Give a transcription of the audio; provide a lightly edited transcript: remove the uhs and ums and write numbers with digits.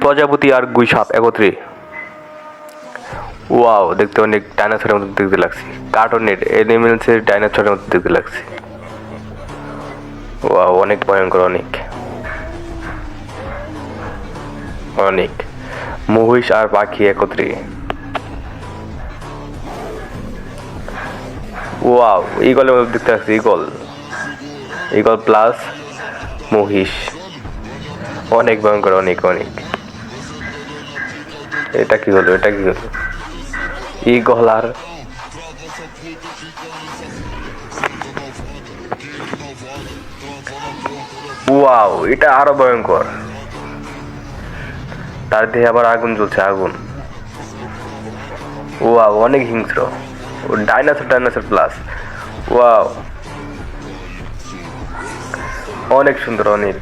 প্রজাপতি আর গুই সাপ একত্রে। ওয়াও, দেখতে অনেক ডাইনোসরের মতো দেখতে লাগছে, কার্টুনের এনিমেলসের ডাইনোসরের মতো দেখতে লাগছে। ওয়াও, অনেক ভয়ঙ্কর, অনেক অনেক মহিষ আর পাখি একত্রে। ওয়াও, ইগলের মতো দেখতে লাগছে, ইগল, ইগল প্লাস মহিষ, অনেক ভয়ঙ্কর, অনেক অনেক। এটা কি হলো, এটা কি হলো? ইগল আর ওয়াও, এটা আরো ভয়ঙ্কর, তার দেহে আবার আগুন জ্বলছে, আগুন। ওয়াও, অনেক হিংস্র, ডাইনোসর, ডাইনোসর প্লাস। ওয়াও, অনেক সুন্দর, অনেক।